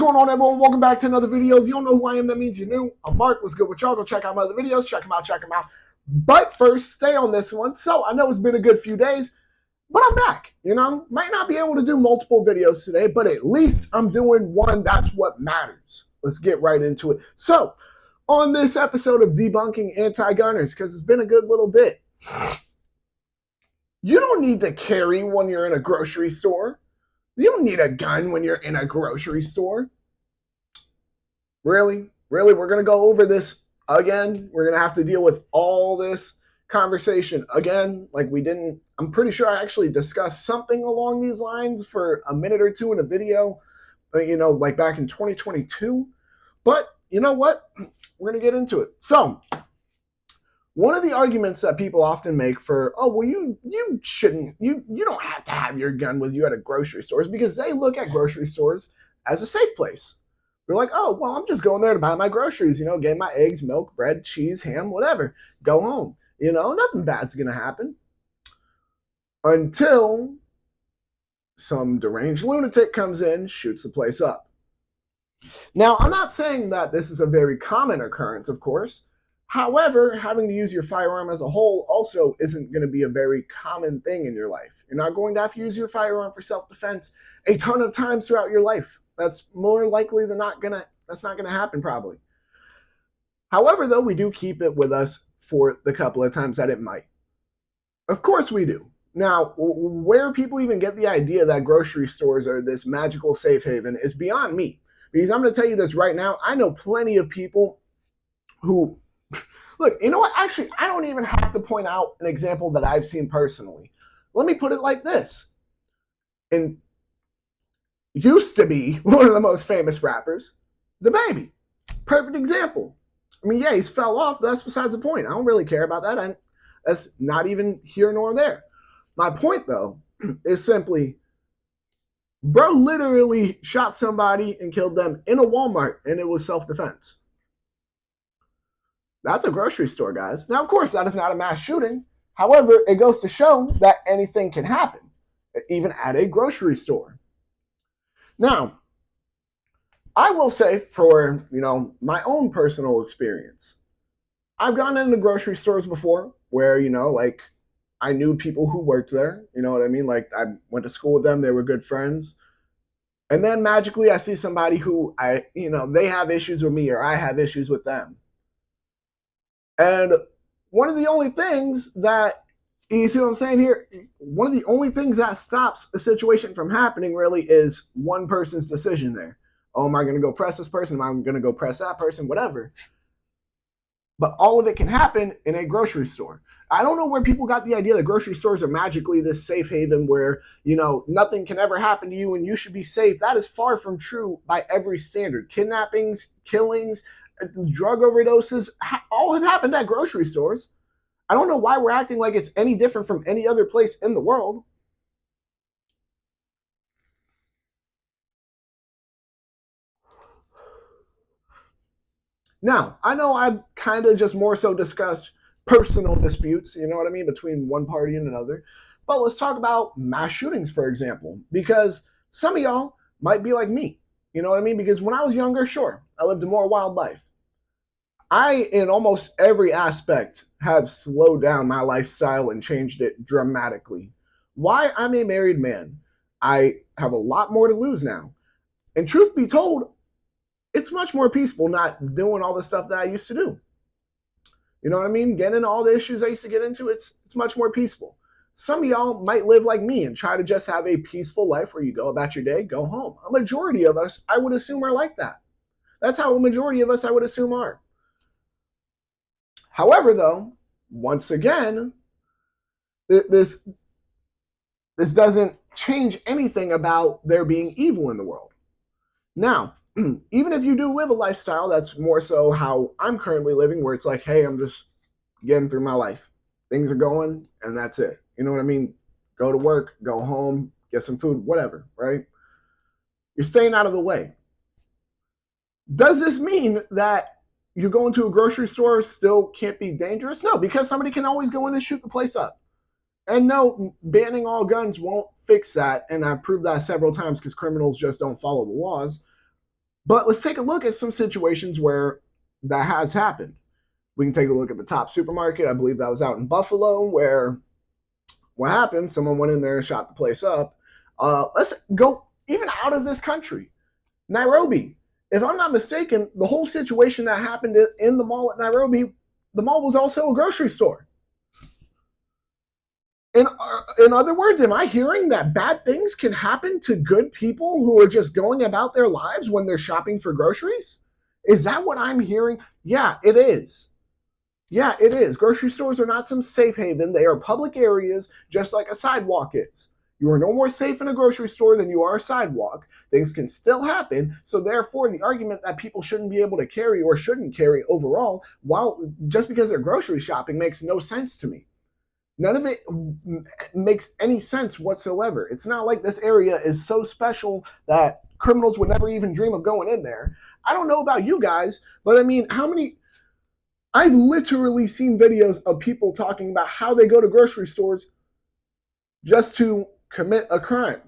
What's going on, everyone? Welcome back to another video. If you don't know who I am, that means you're new. I'm Mark. What's good with y'all? Go check out my other videos. Check them out. Check them out. But first, stay on this one. So I know it's been a good few days, but I'm back. Might not be able to do multiple videos today, but at least I'm doing one. That's what matters. Let's get right into it. So on this episode of Debunking Anti Gunners, because it's been a good little bit, you don't need to carry when you're in a grocery store. You don't need a gun when you're in a grocery store. Really? Really? We're going to go over this again? We're going to have to deal with all this conversation again? Like we didn't. I'm pretty sure I actually discussed something along these lines for a minute or two in a video, like back in 2022. But you know what? We're going to get into it. So, one of the arguments that people often make for, oh, well, you shouldn't, you don't have to have your gun with you at a grocery store, is because they look at grocery stores as a safe place. They're like, oh, well, I'm just going there to buy my groceries, get my eggs, milk, bread, cheese, ham, whatever. Go home. Nothing bad's going to happen. Until some deranged lunatic comes in, shoots the place up. Now, I'm not saying that this is a very common occurrence, of course. However, having to use your firearm as a whole also isn't going to be a very common thing in your life. You're not going to have to use your firearm for self-defense a ton of times throughout your life. That's more likely than that's not gonna happen probably. However, though, we do keep it with us for the couple of times that it might. Of course we do. Now, where people even get the idea that grocery stores are this magical safe haven is beyond me. Because I'm gonna tell you this right now, I know plenty of people who, look, you know what? Actually, I don't even have to point out an example that I've seen personally. Let me put it like this. And used to be one of the most famous rappers, The Baby. Perfect example. I mean, yeah, he's fell off, but that's besides the point. I don't really care about that. And that's not even here nor there. My point, though, is simply, bro literally shot somebody and killed them in a Walmart, and it was self-defense. That's a grocery store, guys. Now, of course, that is not a mass shooting. However, it goes to show that anything can happen, even at a grocery store. Now, I will say for, my own personal experience, I've gone into grocery stores before where, like I knew people who worked there, you know what I mean? Like I went to school with them, they were good friends. And then magically I see somebody who they have issues with me or I have issues with them. And one of the only things that, you see what I'm saying here? One of the only things that stops a situation from happening really is one person's decision there. Oh, am I going to go press this person? Am I going to go press that person? Whatever. But all of it can happen in a grocery store. I don't know where people got the idea that grocery stores are magically this safe haven where, nothing can ever happen to you and you should be safe. That is far from true by every standard. Kidnappings, killings, drug overdoses, all have happened at grocery stores. I don't know why we're acting like it's any different from any other place in the world. Now, I know I've kind of just more so discussed personal disputes, you know what I mean, between one party and another. But let's talk about mass shootings, for example, because some of y'all might be like me, you know what I mean? Because when I was younger, sure, I lived a more wild life. I, in almost every aspect, have slowed down my lifestyle and changed it dramatically. Why? I'm a married man. I have a lot more to lose now. And truth be told, it's much more peaceful not doing all the stuff that I used to do. You know what I mean? Getting into all the issues I used to get into, it's much more peaceful. Some of y'all might live like me and try to just have a peaceful life where you go about your day, go home. A majority of us, I would assume, are like that. That's how a majority of us, I would assume, are. However, though, once again, this doesn't change anything about there being evil in the world. Now, even if you do live a lifestyle that's more so how I'm currently living, where it's like, hey, I'm just getting through my life. Things are going, and that's it. You know what I mean? Go to work, go home, get some food, whatever, right? You're staying out of the way. Does this mean that you go into a grocery store still can't be dangerous? No, because somebody can always go in and shoot the place up. And no, banning all guns won't fix that. And I've proved that several times because criminals just don't follow the laws. But let's take a look at some situations where that has happened. We can take a look at the Top supermarket. I believe that was out in Buffalo, where what happened? Someone went in there and shot the place up. Let's go even out of this country. Nairobi. If I'm not mistaken, the whole situation that happened in the mall at Nairobi, the mall was also a grocery store. In other words, am I hearing that bad things can happen to good people who are just going about their lives when they're shopping for groceries? Is that what I'm hearing? Yeah, it is. Yeah, it is. Grocery stores are not some safe haven. They are public areas, just like a sidewalk is. You are no more safe in a grocery store than you are a sidewalk. Things can still happen. So therefore, the argument that people shouldn't be able to carry or shouldn't carry overall, while just because they're grocery shopping, makes no sense to me. None of it makes any sense whatsoever. It's not like this area is so special that criminals would never even dream of going in there. I don't know about you guys, but I mean, how many I've literally seen videos of people talking about how they go to grocery stores just to commit a crime.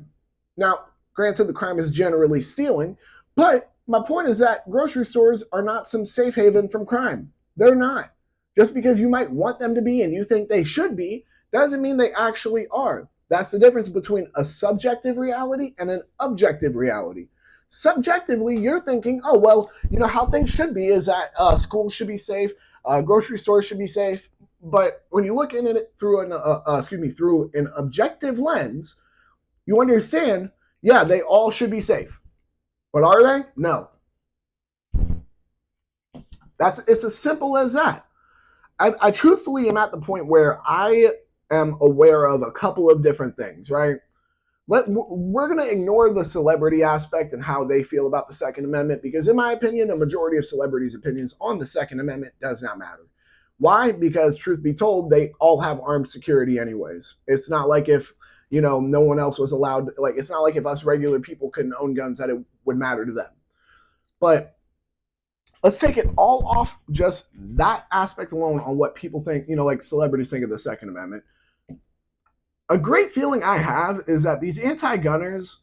Now, granted, the crime is generally stealing, but my point is that grocery stores are not some safe haven from crime. They're not. Just because you might want them to be and you think they should be, doesn't mean they actually are. That's the difference between a subjective reality and an objective reality. Subjectively, you're thinking, oh, well, you know, how things should be is that schools should be safe, grocery stores should be safe. But when you look in it through through an objective lens, you understand, yeah, they all should be safe. But are they? No. It's as simple as that. I truthfully am at the point where I am aware of a couple of different things, right? We're going to ignore the celebrity aspect and how they feel about the Second Amendment because, in my opinion, a majority of celebrities' opinions on the Second Amendment does not matter. Why? Because, truth be told, they all have armed security anyways. It's not like if, you know, no one else was allowed, like, it's not like if us regular people couldn't own guns that it would matter to them. But let's take it all off just that aspect alone on what people think, you know, like celebrities think of the Second Amendment. A great feeling I have is that these anti-gunners,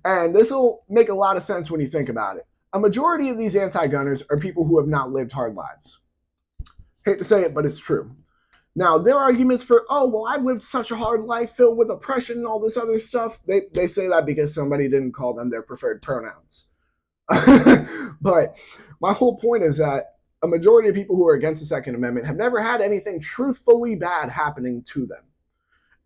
and this will make a lot of sense when you think about it, a majority of these anti-gunners are people who have not lived hard lives. Hate to say it, but it's true. Now, their arguments for, oh, well, I've lived such a hard life filled with oppression and all this other stuff, they say that because somebody didn't call them their preferred pronouns. But my whole point is that a majority of people who are against the Second Amendment have never had anything truthfully bad happening to them.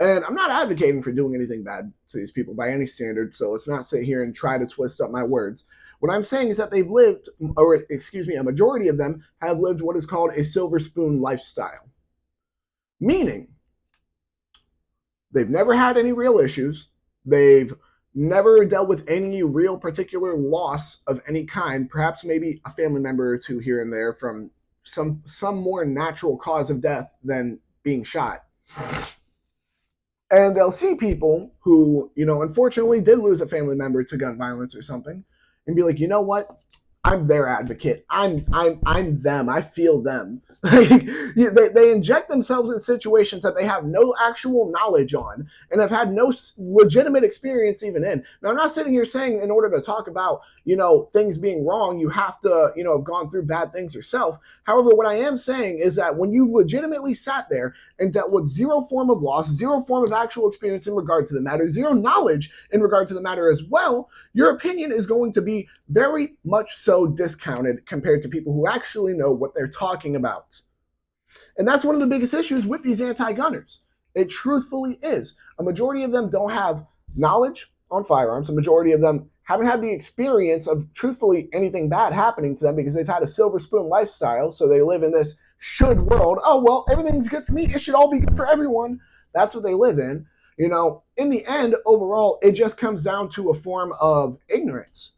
And I'm not advocating for doing anything bad to these people by any standard, so let's not sit here and try to twist up my words. What I'm saying is that they've lived, or excuse me, a majority of them have lived what is called a silver spoon lifestyle. Meaning, they've never had any real issues. They've never dealt with any real particular loss of any kind, perhaps maybe a family member or two here and there from some more natural cause of death than being shot. And they'll see people who, you know, unfortunately did lose a family member to gun violence or something and be like, you know what? I'm their advocate. I'm them. I feel them. They inject themselves in situations that they have no actual knowledge on and have had no legitimate experience even in. Now, I'm not sitting here saying in order to talk about, you know, things being wrong, you have to, you know, have gone through bad things yourself. However, what I am saying is that when you legitimately sat there and dealt with zero form of loss, zero form of actual experience in regard to the matter, zero knowledge in regard to the matter as well, your opinion is going to be very much so discounted compared to people who actually know what they're talking about. And that's one of the biggest issues with these anti-gunners. It truthfully is. A majority of them don't have knowledge on firearms. A majority of them haven't had the experience of truthfully anything bad happening to them because they've had a silver spoon lifestyle. So they live in this should world. Oh, well, everything's good for me. It should all be good for everyone. That's what they live in. You know, in the end, overall, it just comes down to a form of ignorance.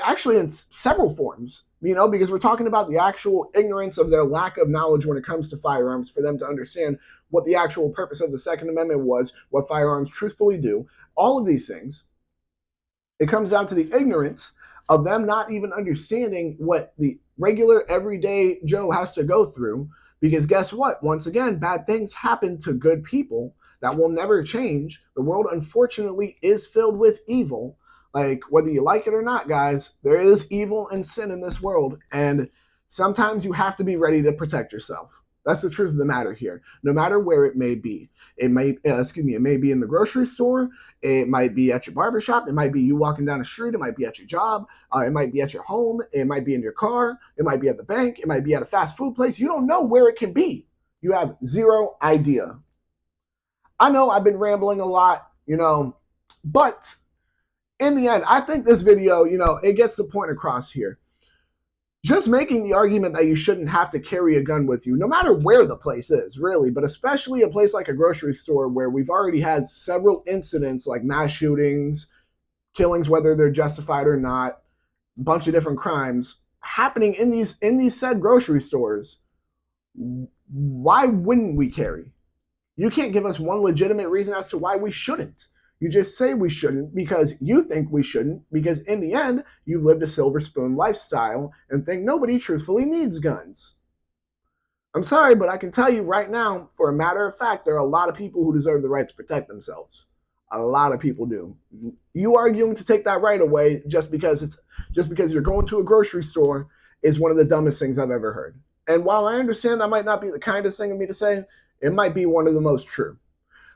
Actually, in several forms, you know, because we're talking about the actual ignorance of their lack of knowledge when it comes to firearms for them to understand what the actual purpose of the Second Amendment was, what firearms truthfully do, all of these things. It comes down to the ignorance of them not even understanding what the regular everyday Joe has to go through. Because guess what? Once again, bad things happen to good people. That will never change. The world, unfortunately, is filled with evil. Like, whether you like it or not, guys, there is evil and sin in this world, and sometimes you have to be ready to protect yourself. That's the truth of the matter here. No matter where it may be, it may be in the grocery store, it might be at your barbershop, it might be you walking down the street, it might be at your job, it might be at your home, it might be in your car, it might be at the bank, it might be at a fast food place. You don't know where it can be. You have zero idea. I know I've been rambling a lot, but in the end, I think this video, it gets the point across here. Just making the argument that you shouldn't have to carry a gun with you, no matter where the place is, really, but especially a place like a grocery store where we've already had several incidents like mass shootings, killings, whether they're justified or not, a bunch of different crimes happening in these said grocery stores. Why wouldn't we carry? You can't give us one legitimate reason as to why we shouldn't. You just say we shouldn't because you think we shouldn't, because in the end, you've lived a silver spoon lifestyle and think nobody truthfully needs guns. I'm sorry, but I can tell you right now, for a matter of fact, there are a lot of people who deserve the right to protect themselves. A lot of people do. You arguing to take that right away just because you're going to a grocery store is one of the dumbest things I've ever heard. And while I understand that might not be the kindest thing of me to say, it might be one of the most true.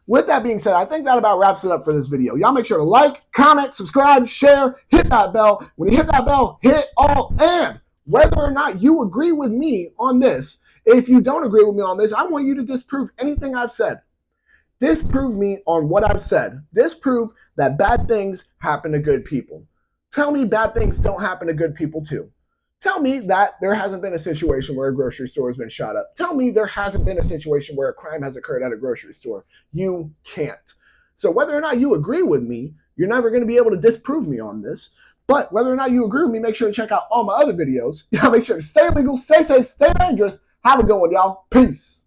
With that being said, I think that about wraps it up for this video. Y'all make sure to like, comment, subscribe, share, hit that bell. When you hit that bell, hit all. And whether or not you agree with me on this, if you don't agree with me on this, I want you to disprove anything I've said. Disprove me on what I've said. Disprove that bad things happen to good people. Tell me bad things don't happen to good people too. Tell me that there hasn't been a situation where a grocery store has been shot up. Tell me there hasn't been a situation where a crime has occurred at a grocery store. You can't. So whether or not you agree with me, you're never going to be able to disprove me on this. But whether or not you agree with me, make sure to check out all my other videos. Y'all make sure to stay legal, stay safe, stay dangerous. Have a good one, y'all. Peace.